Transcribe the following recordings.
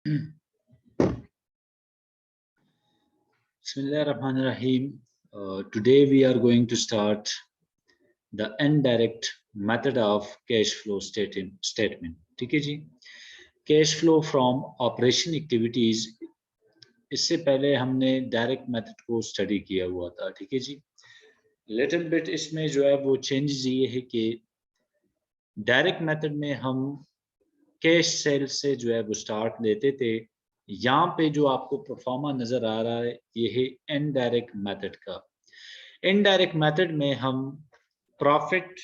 Bismillahirrahmanirrahim. Today we are going to start the indirect method of cash flow statement. ठीक है जी, cash flow from operation activities, इससे पहले हमने direct method को स्टडी किया हुआ था. ठीक है जी, लिटिल बिट इसमें जो है वो चेंजेस ये है कि डायरेक्ट मेथड में हम कैश सेल से जो है वो स्टार्ट लेते थे. यहाँ पे जो आपको परफॉर्मा नजर आ रहा है ये है इनडायरेक्ट मेथड का. इनडायरेक्ट मेथड में हम प्रॉफिट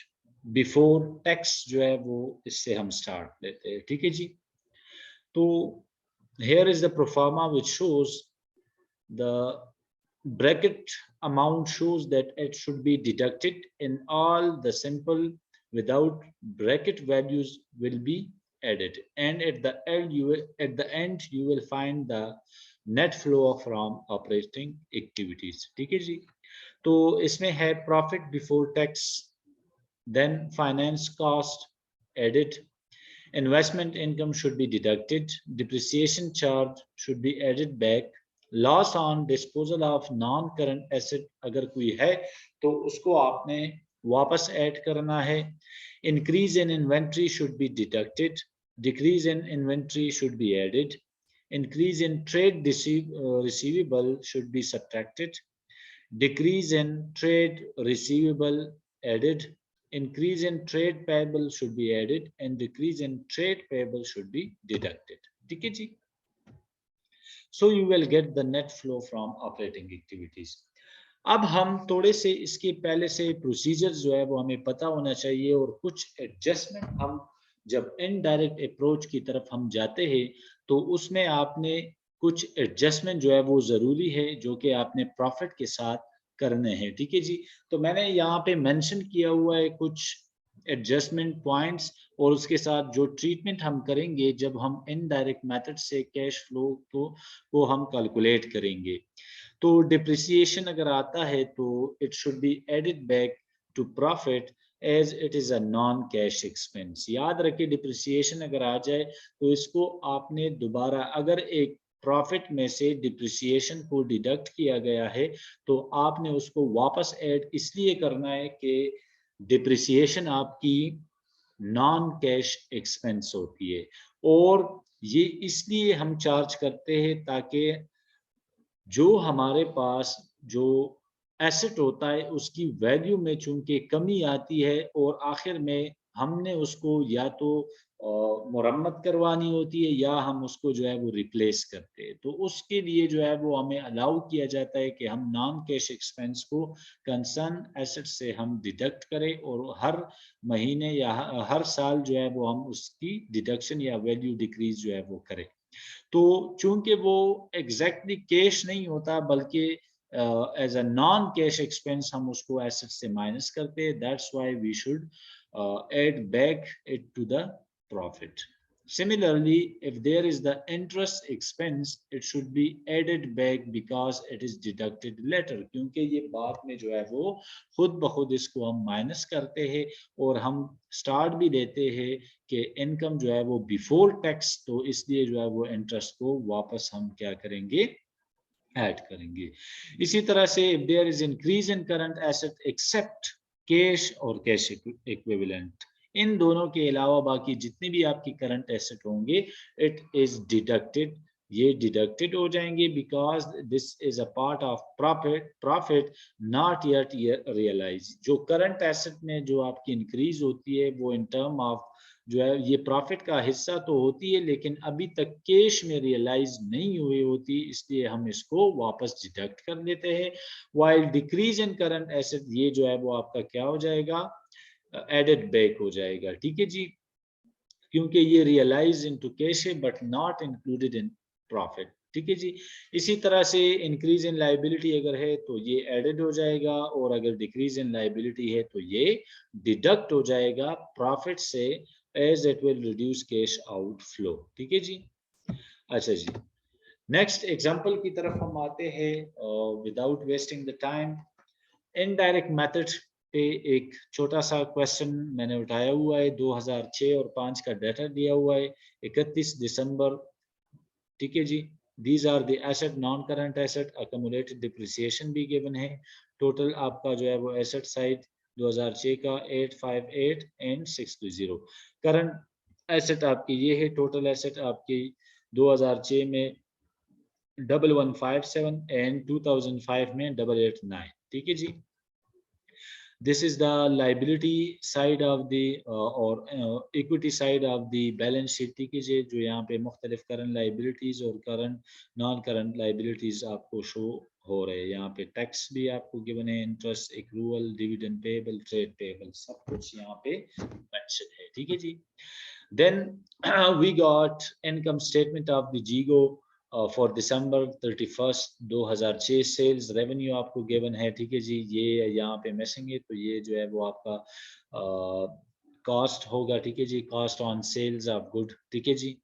बिफोर टैक्स जो है वो इससे हम स्टार्ट लेते हैं. ठीक है जी, तो here is the proforma which shows the bracket amount shows that it should be deducted in all the simple without bracket values will be added, and at the end you will find the net flow from operating activities. ठीक है जी, तो इसमें है profit before tax, then finance cost added, investment income should be deducted, depreciation charge should be added back, loss on disposal of non current asset अगर कोई है तो उसको आपने वापस ऐड करना है. increase in inventory should be deducted, decrease in inventory should be added, increase in trade receivable should be subtracted, decrease in trade receivable added, increase in trade payable should be added, and decrease in trade payable should be deducted. ठीक है जी, so you will get the net flow from operating activities. अब हम थोड़े से इसके पहले से procedure जो है वो हमें पता होना चाहिए, और कुछ एडजस्टमेंट हम जब इनडायरेक्ट अप्रोच की तरफ हम जाते हैं तो उसमें आपने कुछ एडजस्टमेंट जो है वो ज़रूरी है जो कि आपने प्रॉफिट के साथ करने हैं. ठीक है जी, तो मैंने यहाँ पे मेंशन किया हुआ है कुछ एडजस्टमेंट पॉइंट्स, और उसके साथ जो ट्रीटमेंट हम करेंगे जब हम इनडायरेक्ट मेथड से कैश फ्लो को हम कैलकुलेट करेंगे. तो डिप्रिसिएशन अगर आता है तो it should be added back to profit as it is a non cash expense. याद रखिए, डिप्रिसिएशन अगर आ जाए तो इसको आपने दोबारा, अगर एक प्रॉफिट में से डिप्रिसिएशन को डिडक्ट किया गया है तो आपने उसको वापस ऐड इसलिए करना है कि डिप्रिसिएशन आपकी नॉन कैश एक्सपेंस होती है, और ये इसलिए हम चार्ज करते हैं ताकि जो हमारे पास जो एसेट होता है उसकी वैल्यू में चूंकि कमी आती है और आखिर में हमने उसको या तो मुरम्मत करवानी होती है या हम उसको जो है वो रिप्लेस करते हैं, तो उसके लिए जो है वो हमें अलाउ किया जाता है कि हम नॉन कैश एक्सपेंस को कंसर्न एसेट से हम डिडक्ट करें, और हर महीने या हर साल जो है वो हम उसकी डिडक्शन या वैल्यू डिक्रीज जो है वो करें. तो चूंकि वो एग्जैक्टली कैश नहीं होता बल्कि as a non cash expense हम उसको एसेट से माइनस करते हैं, that's why we should add back it to the profit. Similarly, if there is the interest expense, it should be added back because it is deducted later. क्योंकि ये बाद में जो है वो खुद ब खुद इसको हम माइनस करते हैं, और हम स्टार्ट भी देते हैं कि इनकम जो है वो बिफोर टैक्स, तो इसलिए जो है वो इंटरेस्ट को वापस हम क्या करेंगे, ऐड करेंगे. इसी तरह से if there is increase in current asset except cash और कैश इक्विवेलेंट, इन दोनों के अलावा बाकी जितने भी आपकी करंट एसेट होंगे इट इज डिडक्टेड, ये डिडक्टेड हो जाएंगे because this is a part of profit not yet realise. जो करंट एसेट में जो आपकी इंक्रीज होती है वो इन टर्म ऑफ जो है ये प्रॉफिट का हिस्सा तो होती है लेकिन अभी तक कैश में रियलाइज नहीं हुई होती, इसलिए हम इसको वापस डिडक्ट कर लेते हैं. While decrease in current asset, ये जो है वो आपका क्या हो जाएगा, एडेड बैक हो जाएगा. ठीक है जी, क्योंकि ये रियलाइज इनटू कैश है but not included in profit. ठीक है जी, इसी तरह से इंक्रीज इन लाइबिलिटी अगर है तो ये एडेड हो जाएगा, और अगर डिक्रीज इन लाइबिलिटी है तो ये डिडक्ट हो जाएगा प्रॉफिट से, as it will reduce cash outflow. ठीक है जी, अच्छा जी, नेक्स्ट एग्जांपल की तरफ हम आते हैं without wasting the time. Indirect method पे एक छोटा सा क्वेश्चन मैंने उठाया हुआ है. 2006 और 5 का डाटा दिया हुआ है. 31 दिसंबर ठीक है जी। These are the asset, non current asset, accumulated depreciation भी गिवन है। टोटल आपका जो है वो एसेट साइड 2006 का 858 एंड 620। करंट एसेट आपकी ये है, टोटल एसेट आपकी 2006 में 1157 एंड 2005 में 889। ठीक है जी। This is the liability side of the or equity side of the balance sheet। ठीक है जी, जो यहाँ पे मुख्तलिफ करंट लाइबिलिटीज और करंट नॉन करंट लाइबिलिटीज आपको शो हो रहे हैं। यहाँ पे टैक्स भी आपको गिवन है, interest, accrual, dividend payable, trade payable, सब कुछ यहाँ पे मेंशन है। ठीक है जी। Then we got income statement of the Jigo for December 31st 2006। Sales revenue आपको गिवन है। ठीक है जी, ये यहाँ पे मिसिंग है, तो ये जो है वो आपका कॉस्ट होगा। ठीक है जी, cost on sales of good. ठीक है जी।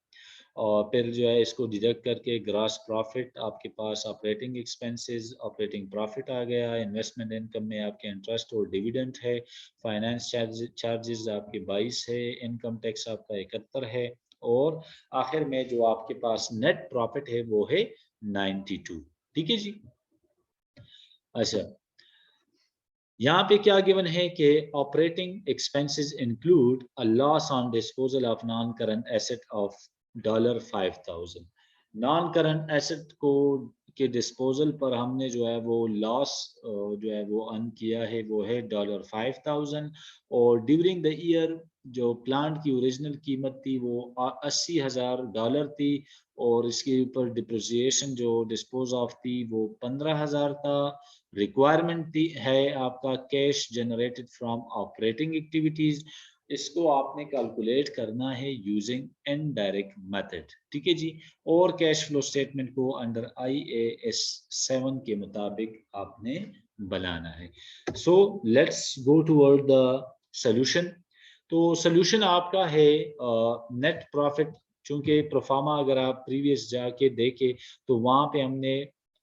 और फिर जो है इसको डिडक्ट करके ग्रॉस प्रॉफिट आपके पास, ऑपरेटिंग एक्सपेंसेस, ऑपरेटिंग प्रॉफिट आ गया। इन्वेस्टमेंट इनकम में आपके इंटरेस्ट और डिविडेंड है। फाइनेंस चार्जेस आपके 22 है। इनकम टैक्स आपका 71 है। और आखिर में जो आपके पास नेट प्रॉफिट है वो है 92। ठीक है जी। अच्छा, यहाँ पे क्या गिवन है कि operating expenses include a loss on disposal of non current asset of $5000। Non current asset को के डिस्पोजल पर हमने जो है वो लॉस जो है वो अर्न किया है, वो है $5000। और ड्यूरिंग द ईयर जो प्लांट की ओरिजिनल कीमत थी वो $80,000 थी। और इसके ऊपर डिप्रिसिएशन जो डिस्पोज ऑफ थी वो 15,000 था। रिक्वायरमेंट है आपका cash generated from operating activities. इसको आपने कैलकुलेट करना है यूजिंग इनडायरेक्ट मेथड। ठीक है जी। और कैश फ्लो स्टेटमेंट को अंडर IAS 7 के मुताबिक आपने बनाना है। So let's go toward the solution. तो सॉल्यूशन आपका है नेट प्रॉफिट। चूंकि प्रोफार्मा अगर आप प्रीवियस जाके देखें तो वहां पे हमने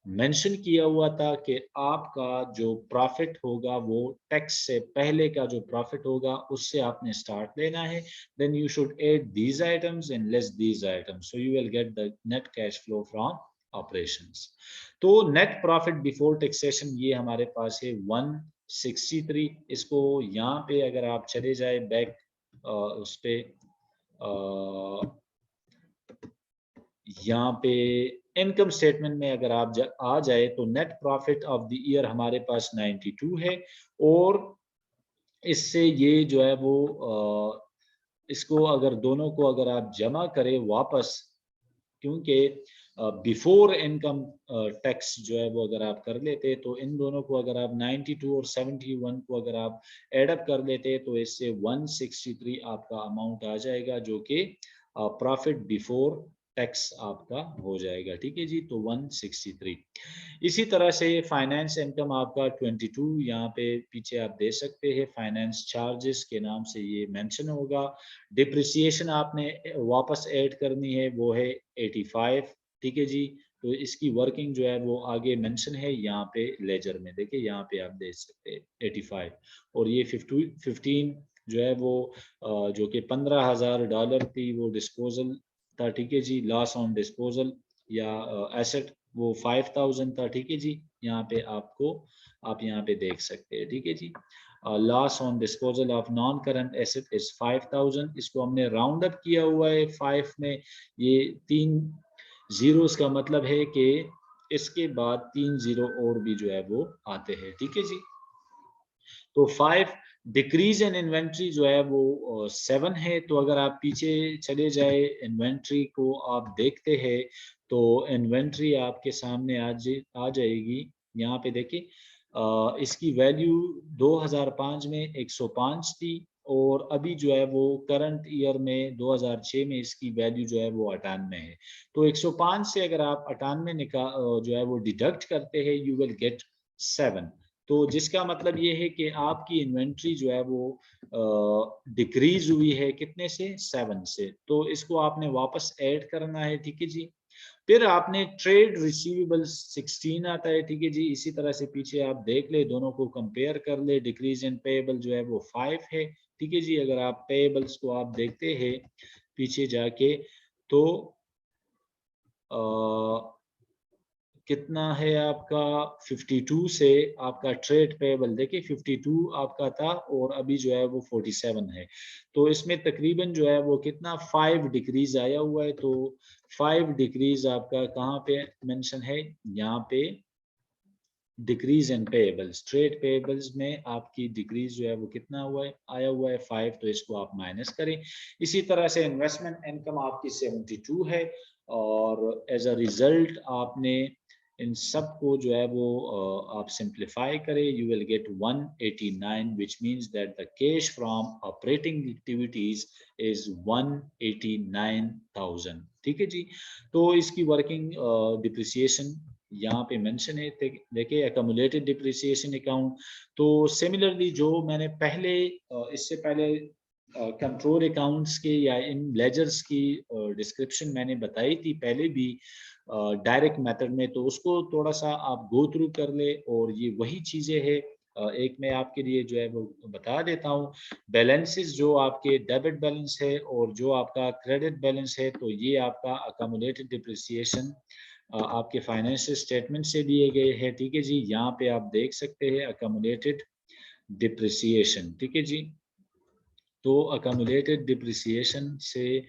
मेंशन किया हुआ था कि आपका जो प्रॉफिट होगा वो टैक्स से पहले का जो प्रॉफिट होगा उससे आपने स्टार्ट लेना है। Then you should add these items and less these items, so you will get the net cash flow from operations. तो नेट प्रॉफिट बिफोर टैक्सेशन ये हमारे पास है 163। इसको यहाँ पे अगर आप चले जाए बैक उस पे यहाँ पे इनकम स्टेटमेंट में अगर आप आ जाए तो net profit of the year हमारे पास 92 है। और इससे ये जो है वो इसको अगर दोनों को अगर आप जमा करें वापस, क्योंकि बिफोर इनकम टैक्स जो है वो अगर आप कर लेते तो इन दोनों को अगर आप 92 और 71 को अगर आप एडअप कर लेते तो इससे 163 आपका अमाउंट आ जाएगा, जो कि प्रॉफिट बिफोर टैक्स आपका हो जाएगा। ठीक है जी, तो 163। इसी तरह से फाइनेंस इनकम आपका 22 यहाँ पे पीछे आप दे सकते हैं, फाइनेंस चार्जेस के नाम से ये मेंशन होगा। डिप्रिसिएशन आपने वापस ऐड करनी है, वो है 85। ठीक है जी। तो इसकी वर्किंग जो है वो आगे मेंशन है यहाँ पे लेजर में, देखिए यहाँ पे आप देख सकते हैं 85। और ये 15 जो है वो जो कि $15,000 थी वो डिस्पोजल था। ठीक है जी, लॉस ऑन डिस्पोजल या एसेट वो 5000 था। ठीक है जी, यहाँ पे आपको आप यहाँ पे देख सकते हैं। ठीक है जी, loss on disposal of non current asset is 5000। इसको हमने राउंड अप किया हुआ है 5 में। ये 3 जीरोस का मतलब है कि इसके बाद 3 जीरो और भी जो है वो आते हैं। ठीक है जी। तो 5 डिक्रीज इन इन्वेंट्री जो है वो 7 है। तो अगर आप पीछे चले जाए इन्वेंट्री को आप देखते हैं तो इन्वेंट्री आपके सामने आ जाएगी। यहाँ पे देखिए इसकी वैल्यू 2005 में 105 थी। और अभी जो है वो करंट ईयर में 2006 में इसकी वैल्यू जो है वो 98 है। तो 105 से अगर आप 98 जो है वो डिडक्ट करते हैं यू विल गेट 7। तो जिसका मतलब ये है कि आपकी इन्वेंट्री जो है वो डिक्रीज हुई है कितने से, 7 से। तो इसको आपने वापस ऐड करना है। ठीक है जी। फिर आपने ट्रेड रिसीवेबल 16 आता है। ठीक है जी। इसी तरह से पीछे आप देख ले, दोनों को कंपेयर कर ले। डिक्रीज इन पेएबल जो है वो 5 है। ठीक है जी। अगर आप पेएबल्स को आप देखते हैं पीछे जाके तो कितना है आपका 52 से आपका ट्रेड पेबल, देखिए 52 आपका था और अभी जो है वो 47 है, तो इसमें तकरीबन जो है वो कितना 5 डिक्रीज आया हुआ है। तो 5 डिक्रीज आपका कहाँ पे मेंशन है, यहाँ पे decrease in payables, trade payables में आपकी डिक्रीज जो है वो कितना हुआ है, आया हुआ है 5, तो इसको आप माइनस करें। इसी तरह से इन्वेस्टमेंट इनकम आपकी 72 है और एज अ रिजल्ट आपने इन सब को जो है वो आप सिंप्लीफाई करें, you will gate 189, which means that the cash from operating activities is 189,000। ठीक है जी। तो इसकी वर्किंग डिप्रिसिएशन यहाँ पे मेंशन है, देखिए एक्यूमुलेटेड डिप्रिसिएशन अकाउंट। तो सिमिलरली जो मैंने पहले इससे पहले कंट्रोल अकाउंट्स के या इन लेजर्स की डिस्क्रिप्शन मैंने बताई थी पहले भी डायरेक्ट मेथड में, तो उसको थोड़ा सा आप गो थ्रू कर ले और ये वही चीज़ें हैं। एक मैं आपके लिए जो है वो बता देता हूँ, बैलेंसेस जो आपके डेबिट बैलेंस है और जो आपका क्रेडिट बैलेंस है, तो ये आपका अकोमोडेटेड डिप्रिसिएशन आपके फाइनेंशियल स्टेटमेंट से दिए गए हैं। ठीक है जी, यहाँ पे आप देख सकते हैं अकोमोडेटेड डिप्रिसिएशन। ठीक है जी, तो अकोमोडेटेड डिप्रिसिएशन से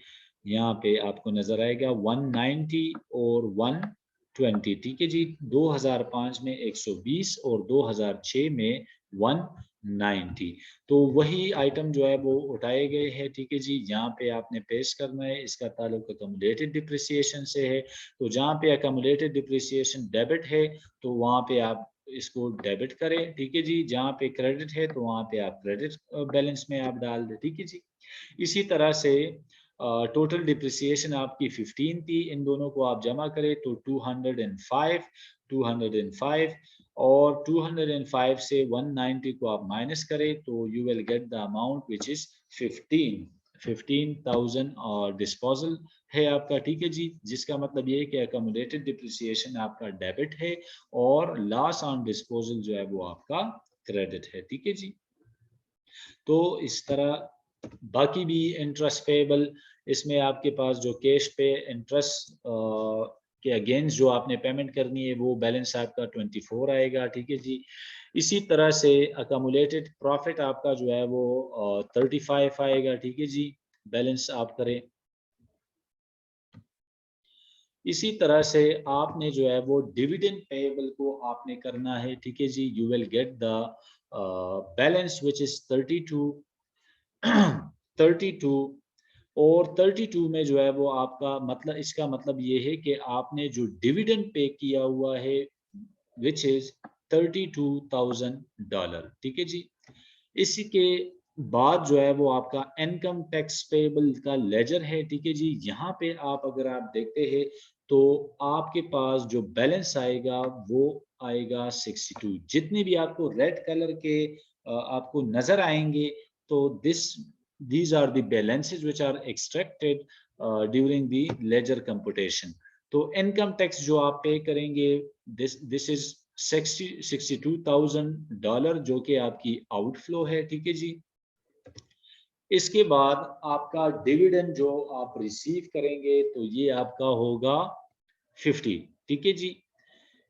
यहाँ पे आपको नजर आएगा 190 और 120। ठीक है जी, 2005 में 120 और 2006 में 190, तो वही आइटम जो है वो उठाए गए हैं। ठीक है जी, यहाँ पे आपने पेश करना है, इसका ताल्लुक अकोमोडेटेड डिप्रिसिएशन से है। तो जहाँ पे अकोमोडेटेड डिप्रिसिएशन डेबिट है तो वहाँ पे आप इसको डेबिट करें। ठीक है जी, जहाँ पे क्रेडिट है तो वहाँ पे आप क्रेडिट बैलेंस में आप डाल दें। ठीक है जी, इसी तरह से टोटल डिप्रिसिएशन आपकी 15 थी, इन दोनों को आप जमा करें तो 205 और 205 से 190 को आप माइनस करें तो you will get the amount which is 15,000 और डिस्पोजल है आपका। ठीक है जी, जिसका मतलब ये है कि अकोमोडेटेड डिप्रिसिएशन आपका डेबिट है और लॉस ऑन डिस्पोजल जो है वो आपका क्रेडिट है। ठीक है जी, तो इस तरह बाकी भी इंटरेस्ट पेबल, इसमें आपके पास जो कैश पे इंटरेस्ट के अगेंस्ट जो आपने पेमेंट करनी है वो बैलेंस आपका 24 आएगा। ठीक है जी, इसी तरह से अकोमोलेटेड प्रॉफिट आपका जो है वो 35 आएगा। ठीक है जी, बैलेंस आप करें। इसी तरह से आपने जो है वो डिविडेंड पेएबल को आपने करना है। ठीक है जी, you will get the balance which is 32 और 32 में जो है वो आपका मतलब, इसका मतलब ये है कि आपने जो डिविडेंड पे किया हुआ है विच इज $32,000। ठीक है जी, इसी के बाद जो है वो आपका इनकम टैक्स पेबल का लेजर है। ठीक है जी, यहाँ पे आप अगर आप देखते हैं तो आपके पास जो बैलेंस आएगा वो आएगा 62। जितने भी आपको रेड कलर के आपको नजर आएंगे तो these are the balances which are extracted during the ledger computation। तो इनकम टैक्स जो आप पे करेंगे दिस इज $62,000 जो कि आपकी आउटफ्लो है। ठीक है जी, इसके बाद आपका डिविडेंड जो आप रिसीव करेंगे तो ये आपका होगा 50। ठीक है जी,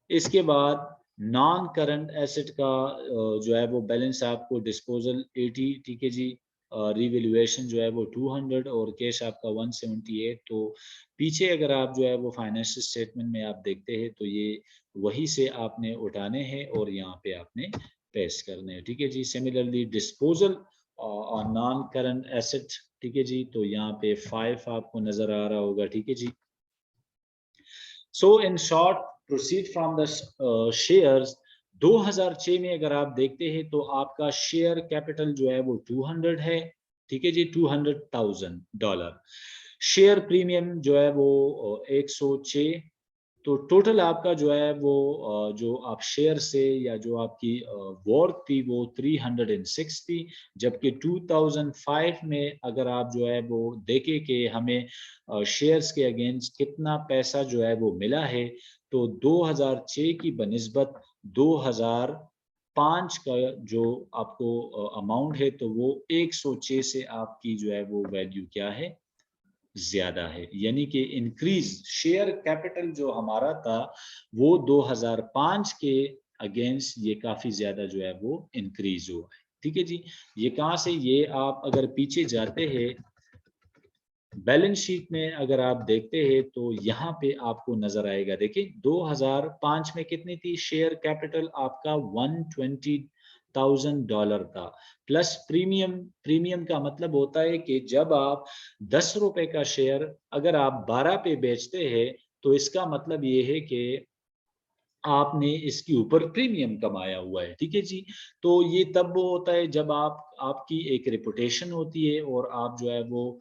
इसके बाद नॉन करंट एसेट का जो है वो बैलेंस आपको डिस्पोजल 80। ठीक है जी, रिवैल्यूएशन जो है वो 200 और कैश आपका 178। तो पीछे अगर आप जो है वो फाइनेंशियल स्टेटमेंट में आप देखते हैं तो ये वही से आपने उठाने हैं और यहाँ पे आपने पेश करने हैं। ठीक है जी, सिमिलरली डिस्पोजल और नॉन करंट एसेट, ठीक है जी, तो यहाँ पे 5 आपको नजर आ रहा होगा। ठीक है जी, so in short proceed from the shares. 2006 में अगर आप देखते हैं तो आपका शेयर कैपिटल जो है वो 200 है। ठीक है जी, $200,000। शेयर प्रीमियम जो है वो 106। तो टोटल आपका जो है वो जो आप शेयर से या जो आपकी वर्थ थी वो 306 थी। जबकि 2005 में अगर आप जो है वो देखें कि हमें शेयर्स के अगेंस्ट कितना पैसा जो है वो मिला है तो 2006 की बनिस्बत 2005 का जो आपको अमाउंट है तो वो 106 से आपकी जो है वो वैल्यू क्या है ज्यादा है, यानी कि इंक्रीज शेयर कैपिटल जो हमारा था वो 2005 के अगेंस्ट ये काफी ज्यादा जो है वो इंक्रीज हुआ है। ठीक है जी, ये कहाँ से, ये आप अगर पीछे जाते हैं बैलेंस शीट में अगर आप देखते हैं तो यहाँ पे आपको नजर आएगा। देखिए 2005 में कितनी थी शेयर कैपिटल आपका, $120,000 था, प्लस प्रीमियम। प्रीमियम का मतलब होता है कि जब आप 10 रुपए का शेयर अगर आप 12 पे बेचते हैं तो इसका मतलब ये है कि आपने इसके ऊपर प्रीमियम कमाया हुआ है। ठीक है जी, तो ये तब वो होता है जब आपकी एक रेपुटेशन होती है और आप जो है वो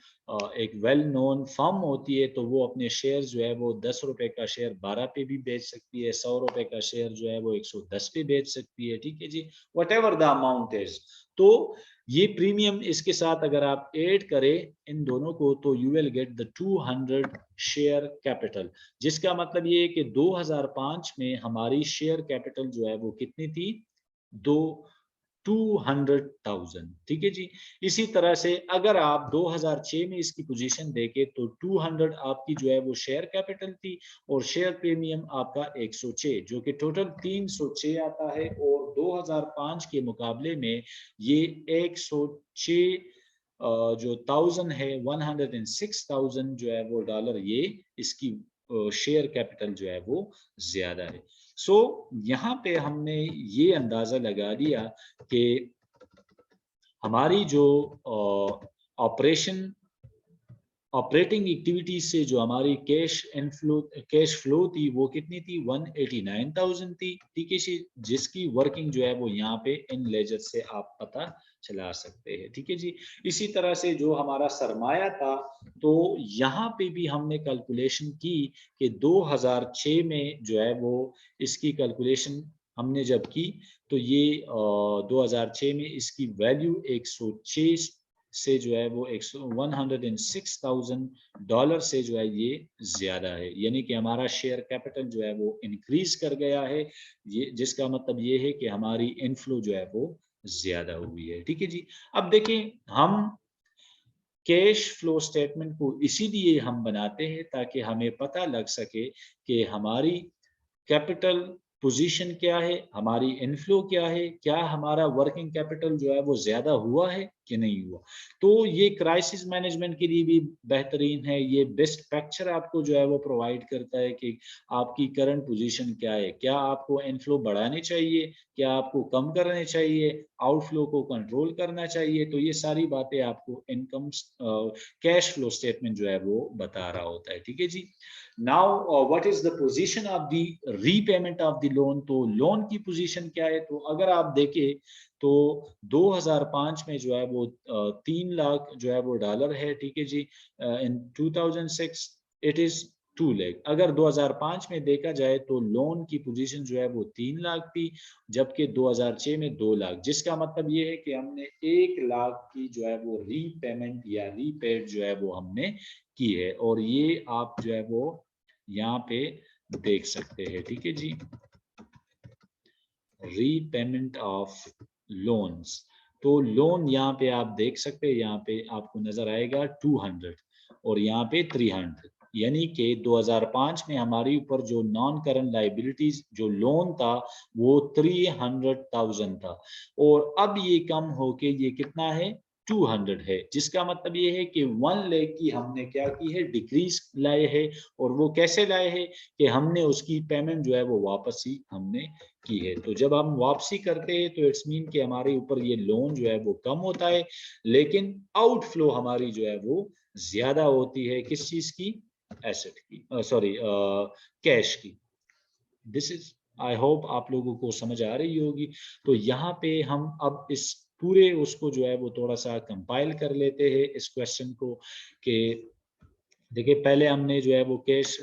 एक वेल नोन फर्म होती है, तो वो अपने शेयर जो है वो 10 रुपए का शेयर 12 पे भी बेच सकती है, 100 रुपए का शेयर जो है वो 110 पे बेच सकती है। ठीक है जी, whatever the amount is. तो ये प्रीमियम इसके साथ अगर आप ऐड करें इन दोनों को तो you will get the 200 share capital, जिसका मतलब ये है कि 2005 में हमारी शेयर कैपिटल जो है वो कितनी थी, दो 200,000। ठीक है जी, इसी तरह से अगर आप 2006 में इसकी पोजीशन देखें तो 200 आपकी जो है वो शेयर कैपिटल थी और शेयर प्रीमियम आपका 106, जो कि टोटल 306 आता है। और 2005 के मुकाबले में ये 106 जो 1000 है, 106,000 जो है वो डॉलर, ये इसकी शेयर कैपिटल जो है वो ज्यादा है। सो यहाँ पे हमने ये अंदाजा लगा दिया कि हमारी जो ऑपरेटिंग एक्टिविटीज से जो हमारी कैश फ्लो थी वो कितनी थी, 189,000 थी। ठीक है, जिसकी वर्किंग जो है वो यहाँ पे इन लेजर से आप पता चला सकते हैं। ठीक है जी, इसी तरह से जो हमारा सरमाया था तो यहाँ पे भी हमने कैलकुलेशन की कि 2006 में जो है वो इसकी कैलकुलेशन हमने जब की तो ये 2006 में इसकी वैल्यू 106 से जो है वो 106,000 डॉलर से जो है ये ज्यादा है, यानी कि हमारा शेयर कैपिटल जो है वो इंक्रीज कर गया है। ये जिसका मतलब ये है कि हमारी इनफ्लो जो है वो ज्यादा हुई है। ठीक है जी, अब देखें हम कैश फ्लो स्टेटमेंट को इसीलिए हम बनाते हैं ताकि हमें पता लग सके कि हमारी कैपिटल पोजीशन क्या है, हमारी इनफ्लो क्या है, क्या हमारा वर्किंग कैपिटल जो है वो ज्यादा हुआ है कि नहीं हुआ। तो ये क्राइसिस मैनेजमेंट के लिए भी बेहतरीन है। ये बेस्ट पिक्चर आपको जो है वो प्रोवाइड करता है कि आपकी करंट पोजीशन क्या है, क्या आपको इनफ्लो बढ़ाने चाहिए, क्या आपको कम करने चाहिए, आउटफ्लो को कंट्रोल करना चाहिए। तो ये सारी बातें आपको इनकम कैश फ्लो स्टेटमेंट जो है वो बता रहा होता है। ठीक है जी, now what is the position of the repayment of the loan. तो लोन की पोजीशन क्या है, तो अगर आप देखें तो 2005 में जो है वो 3 लाख जो है वो डॉलर है। ठीक है जी, इन 2006 इट इज 2 लाख। अगर 2005 में देखा जाए तो लोन की पोजीशन जो है वो 3 लाख थी, जबकि 2006 में 2 लाख, जिसका मतलब ये है कि हमने 1 लाख की जो है वो रीपेमेंट या रीपेड जो है वो हमने की है। और ये आप जो है वो यहाँ पे देख सकते हैं। ठीक है जी, रीपेमेंट ऑफ लोन्स, तो लोन यहाँ पे आप देख सकते हैं, यहाँ पे आपको नजर आएगा 200 और यहाँ पे 300, यानी कि 2005 में हमारी ऊपर जो नॉन करंट लाइबिलिटीज जो लोन था वो 300,000 था और अब ये कम होके ये कितना है, 200 है। जिसका मतलब ये है कि 1 लाख की हमने क्या की है, डिक्रीज लाए है। और वो कैसे लाए हैं कि हमने उसकी पेमेंट जो है वो वापस ही हमने की है। तो जब हम वापसी करते हैं तो इट्स मीन कि हमारे ऊपर ये लोन जो है वो कम होता है, लेकिन आउटफ्लो हमारी जो है वो ज्यादा होती है। किस चीज की, एसेट की, सॉरी कैश की। दिस इज, आई होप आप लोगों को समझ आ रही होगी। तो यहाँ पे हम अब इस पूरे उसको जो है वो थोड़ा सा कंपाइल कर लेते हैं इस क्वेश्चन को कि देखिए पहले हमने जो है वो कैश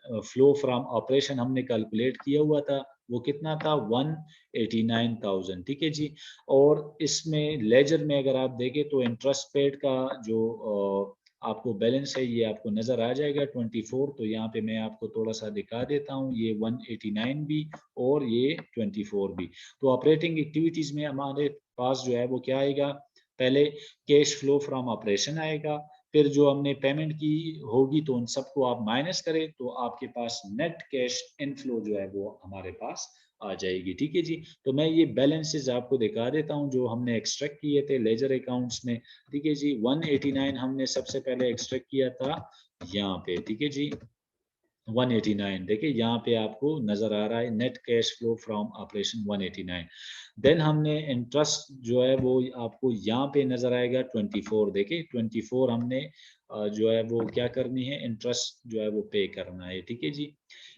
फ्लो फ्रॉम ऑपरेशन हमने कैलकुलेट किया हुआ था, वो कितना था, 189,000। ठीक है जी, और इसमें लेजर में अगर आप देखें तो इंटरेस्ट पेड का जो आपको बैलेंस है ये आपको नजर आ जाएगा 24। तो यहाँ पे मैं आपको थोड़ा सा दिखा देता हूँ, ये 189 भी और ये 24 भी। तो ऑपरेटिंग एक्टिविटीज में हमारे पास जो है वो क्या आएगा, पहले कैश फ्लो फ्रॉम ऑपरेशन आएगा, फिर जो हमने पेमेंट की होगी तो उन सबको आप माइनस करें तो आपके पास नेट कैश इनफ्लो जो है वो हमारे पास आ जाएगी। ठीक है जी। तो मैं ये बैलेंसेस आपको दिखा देता हूँ जो हमने एक्सट्रैक्ट किए थे लेजर अकाउंट्स में। ठीक है जी। 189 हमने सबसे पहले एक्सट्रैक्ट किया था यहाँ पे। ठीक है जी। 189 देखिए यहाँ पे आपको नजर आ रहा है net cash flow from operation 189। Then हमने इंटरेस्ट जो है वो आपको यहाँ पे नजर आएगा 24। देखिए 24 हमने जो है वो क्या करनी है, इंटरेस्ट जो है वो पे करना है। ठीक है जी।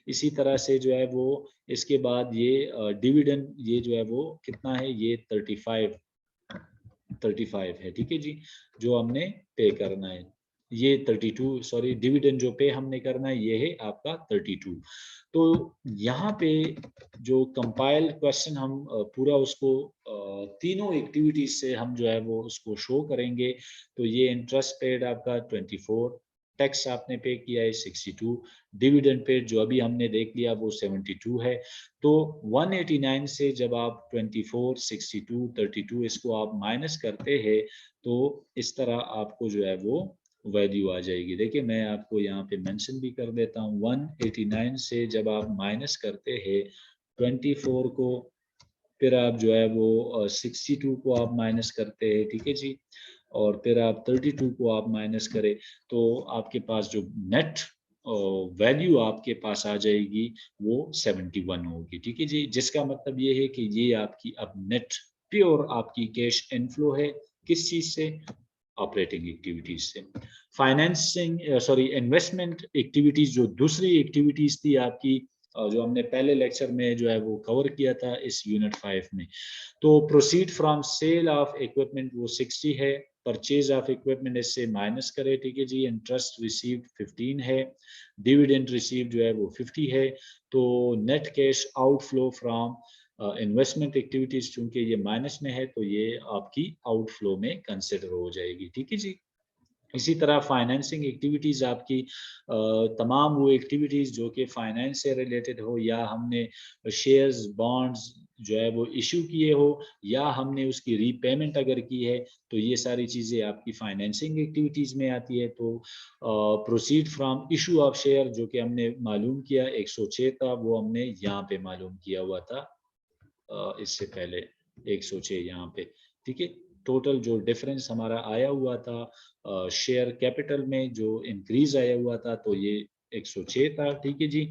इसी तरह से जो है वो इसके बाद ये डिविडेंड ये जो है वो कितना है, ये 35 है। ठीक है जी। जो हमने पे करना है ये 32, सॉरी डिविडेंड जो पे हमने करना है ये है आपका 32। तो यहाँ पे जो कंपाइल क्वेश्चन हम पूरा उसको तीनों एक्टिविटीज से हम जो है वो उसको शो करेंगे। तो ये इंटरेस्ट पेड आपका 24, टैक्स आपने पे किया है 62, डिविडेंड पेड जो अभी हमने देख लिया वो 72 है। तो 189 से जब आप 24, 62, 32 इसको आप माइनस करते हैं तो इस तरह आपको जो है वो वैल्यू आ जाएगी। देखिए मैं आपको यहाँ पे मेंशन भी कर देता हूँ। 189 से जब आप माइनस करते हैं 24 को, फिर आप जो है वो 62 को आप माइनस करते हैं। ठीक है जी। और फिर आप 32 को आप माइनस करें तो आपके पास जो नेट वैल्यू आपके पास आ जाएगी वो 71 होगी। ठीक है जी। जिसका मतलब ये है कि ये आपकी अब नेट प्योर आपकी कैश इनफ्लो है। किस चीज से? ऑपरेटिंग एक्टिविटीज से। फाइनेंसिंग सॉरी इन्वेस्टमेंट एक्टिविटीज जो दूसरी एक्टिविटीज थी आपकी जो हमने पहले लेक्चर में जो है वो कवर किया था इस यूनिट 5 में। तो proceed from sale of equipment वो 60 है, परचेज ऑफ इक्विपमेंट इससे माइनस करे। ठीक है जी। इंटरेस्ट रिसीव्ड 15 है, डिविडेंड रिसीव्ड जो है वो 50 है। तो net cash outflow from investment activities चूंकि ये माइनस में है तो ये आपकी आउटफ्लो में कंसिडर हो जाएगी। ठीक है जी। इसी तरह फाइनेंसिंग एक्टिविटीज आपकी तमाम वो एक्टिविटीज जो कि फाइनेंस से रिलेटेड हो, या हमने शेयर्स बॉन्ड्स जो है वो इशू किए हो, या हमने उसकी रीपेमेंट अगर की है तो ये सारी चीज़ें आपकी फाइनेंसिंग एक्टिविटीज में आती है। तो proceed from issue of share जो कि हमने मालूम किया 106 था वो हमने यहाँ पे मालूम किया हुआ था इससे पहले 106 यहाँ पे। ठीक है। टोटल जो डिफरेंस हमारा आया हुआ था शेयर कैपिटल में जो इंक्रीज आया हुआ था तो ये 106 था। ठीक है जी।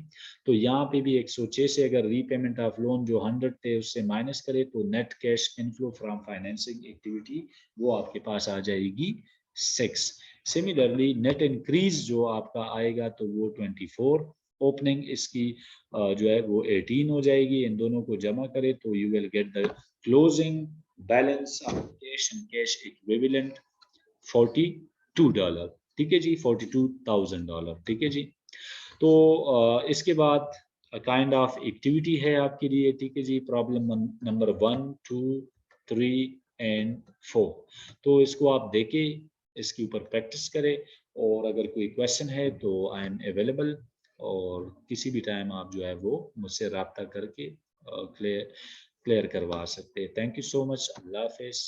तो यहाँ पे भी 106 से अगर रीपेमेंट ऑफ लोन जो 100 थे उससे माइनस करे तो net cash inflow from financing activity वो आपके पास आ जाएगी 6। सिमिलरली नेट इंक्रीज जो आपका आएगा तो वो 24, ओपनिंग इसकी जो है वो 18 हो जाएगी। इन दोनों को जमा करें तो you will get the closing balance of cash and cash equivalent $42। ठीक है जी। $42,000। ठीक है जी। तो इसके बाद काइंड ऑफ एक्टिविटी है आपके लिए। ठीक है जी। Problem number 1, 2, 3 and 4। तो इसको आप देखें, इसके ऊपर प्रैक्टिस करें, और अगर कोई क्वेश्चन है तो आई एम अवेलेबल, और किसी भी टाइम आप जो है वो मुझसे रब्ता करके क्लियर करवा सकते हैं। Thank you so much. Allah Hafiz.